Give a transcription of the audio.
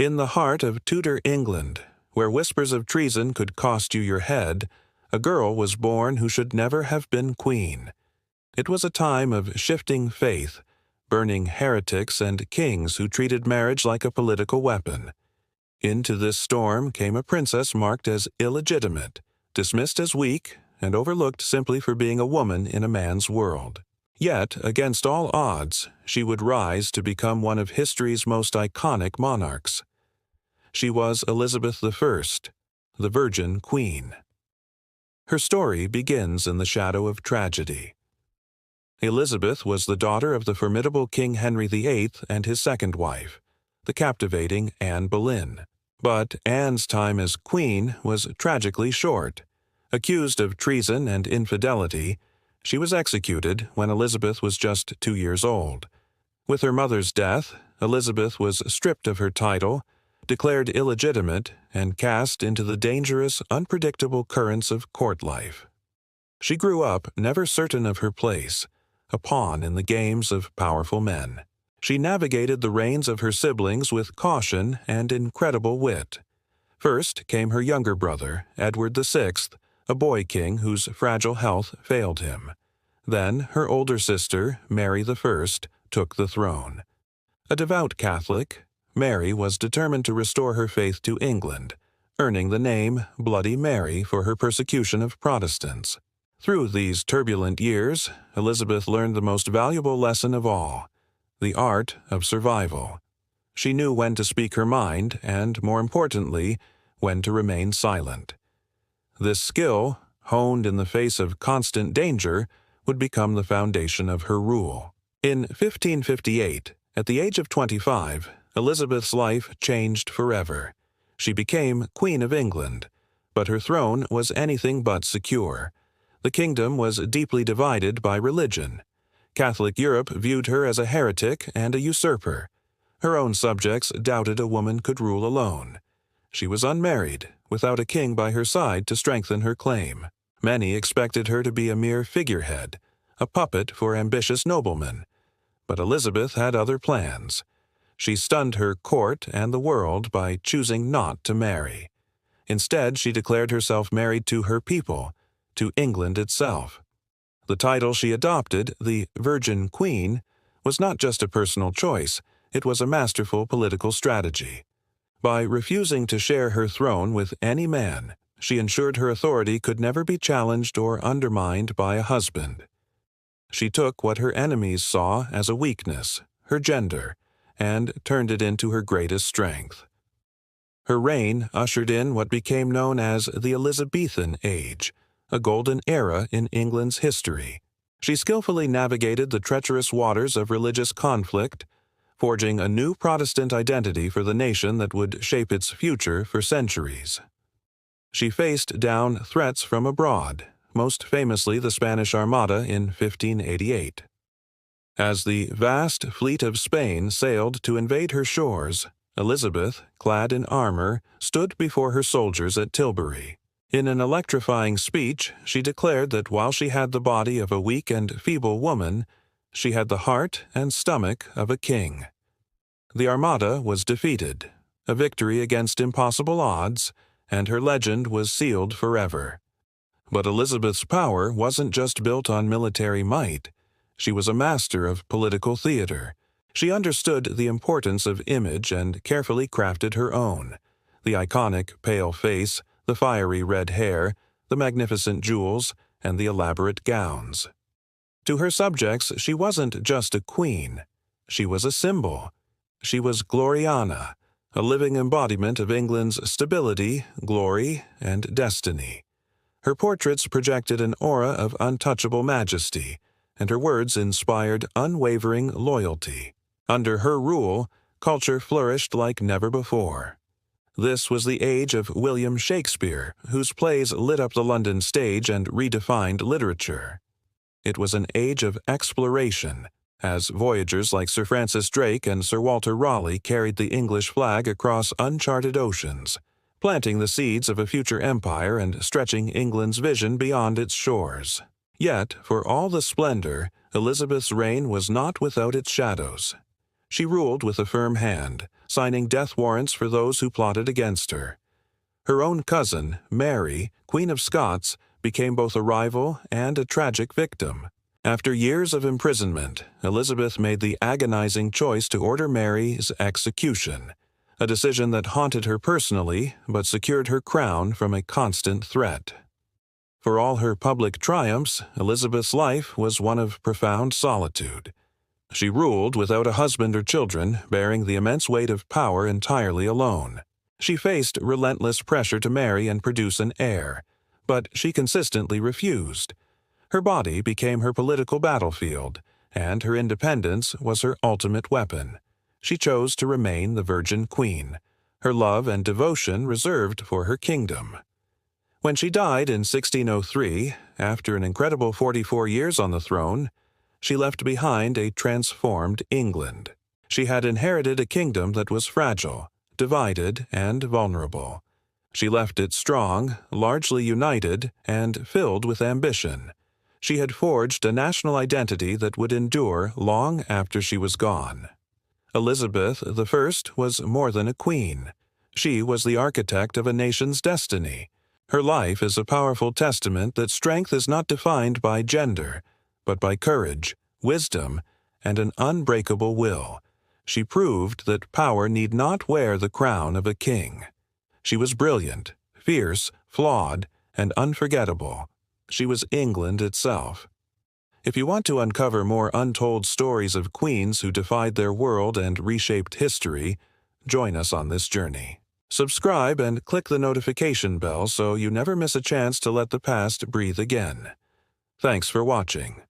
In the heart of Tudor England, where whispers of treason could cost you your head, a girl was born who should never have been queen. It was a time of shifting faith, burning heretics and kings who treated marriage like a political weapon. Into this storm came a princess marked as illegitimate, dismissed as weak, and overlooked simply for being a woman in a man's world. Yet, against all odds, she would rise to become one of history's most iconic monarchs. She was Elizabeth I, the Virgin Queen. Her story begins in the shadow of tragedy. Elizabeth was the daughter of the formidable King Henry VIII and his second wife, the captivating Anne Boleyn. But Anne's time as queen was tragically short. Accused of treason and infidelity, she was executed when Elizabeth was just 2 years old. With her mother's death, Elizabeth was stripped of her title, declared illegitimate, and cast into the dangerous, unpredictable currents of court life. She grew up never certain of her place, a pawn in the games of powerful men. She navigated the reigns of her siblings with caution and incredible wit. First came her younger brother, Edward VI, a boy king whose fragile health failed him. Then her older sister, Mary I, took the throne. A devout Catholic, Mary was determined to restore her faith to England, earning the name Bloody Mary for her persecution of Protestants. Through these turbulent years, Elizabeth learned the most valuable lesson of all, the art of survival. She knew when to speak her mind and, more importantly, when to remain silent. This skill, honed in the face of constant danger, would become the foundation of her rule. In 1558, at the age of 25, Elizabeth's life changed forever. She became Queen of England, but her throne was anything but secure. The kingdom was deeply divided by religion. Catholic Europe viewed her as a heretic and a usurper. Her own subjects doubted a woman could rule alone. She was unmarried, without a king by her side to strengthen her claim. Many expected her to be a mere figurehead, a puppet for ambitious noblemen. But Elizabeth had other plans. She stunned her court and the world by choosing not to marry. Instead, she declared herself married to her people, to England itself. The title she adopted, the Virgin Queen, was not just a personal choice, it was a masterful political strategy. By refusing to share her throne with any man, she ensured her authority could never be challenged or undermined by a husband. She took what her enemies saw as a weakness, her gender, and turned it into her greatest strength. Her reign ushered in what became known as the Elizabethan Age, a golden era in England's history. She skillfully navigated the treacherous waters of religious conflict, forging a new Protestant identity for the nation that would shape its future for centuries. She faced down threats from abroad, most famously the Spanish Armada in 1588. As the vast fleet of Spain sailed to invade her shores, Elizabeth, clad in armor, stood before her soldiers at Tilbury. In an electrifying speech, she declared that while she had the body of a weak and feeble woman, she had the heart and stomach of a king. The Armada was defeated, a victory against impossible odds, and her legend was sealed forever. But Elizabeth's power wasn't just built on military might. She was a master of political theater. She understood the importance of image and carefully crafted her own. The iconic pale face, the fiery red hair, the magnificent jewels, and the elaborate gowns. To her subjects, she wasn't just a queen. She was a symbol. She was Gloriana, a living embodiment of England's stability, glory, and destiny. Her portraits projected an aura of untouchable majesty, and her words inspired unwavering loyalty. Under her rule, culture flourished like never before. This was the age of William Shakespeare, whose plays lit up the London stage and redefined literature. It was an age of exploration, as voyagers like Sir Francis Drake and Sir Walter Raleigh carried the English flag across uncharted oceans, planting the seeds of a future empire and stretching England's vision beyond its shores. Yet, for all the splendor, Elizabeth's reign was not without its shadows. She ruled with a firm hand, signing death warrants for those who plotted against her. Her own cousin, Mary, Queen of Scots, became both a rival and a tragic victim. After years of imprisonment, Elizabeth made the agonizing choice to order Mary's execution, a decision that haunted her personally but secured her crown from a constant threat. For all her public triumphs, Elizabeth's life was one of profound solitude. She ruled without a husband or children, bearing the immense weight of power entirely alone. She faced relentless pressure to marry and produce an heir, but she consistently refused. Her body became her political battlefield, and her independence was her ultimate weapon. She chose to remain the Virgin Queen, her love and devotion reserved for her kingdom. When she died in 1603, after an incredible 44 years on the throne, she left behind a transformed England. She had inherited a kingdom that was fragile, divided, and vulnerable. She left it strong, largely united, and filled with ambition. She had forged a national identity that would endure long after she was gone. Elizabeth I was more than a queen. She was the architect of a nation's destiny. Her life is a powerful testament that strength is not defined by gender, but by courage, wisdom, and an unbreakable will. She proved that power need not wear the crown of a king. She was brilliant, fierce, flawed, and unforgettable. She was England itself. If you want to uncover more untold stories of queens who defied their world and reshaped history, join us on this journey. Subscribe and click the notification bell so you never miss a chance to let the past breathe again. Thanks for watching.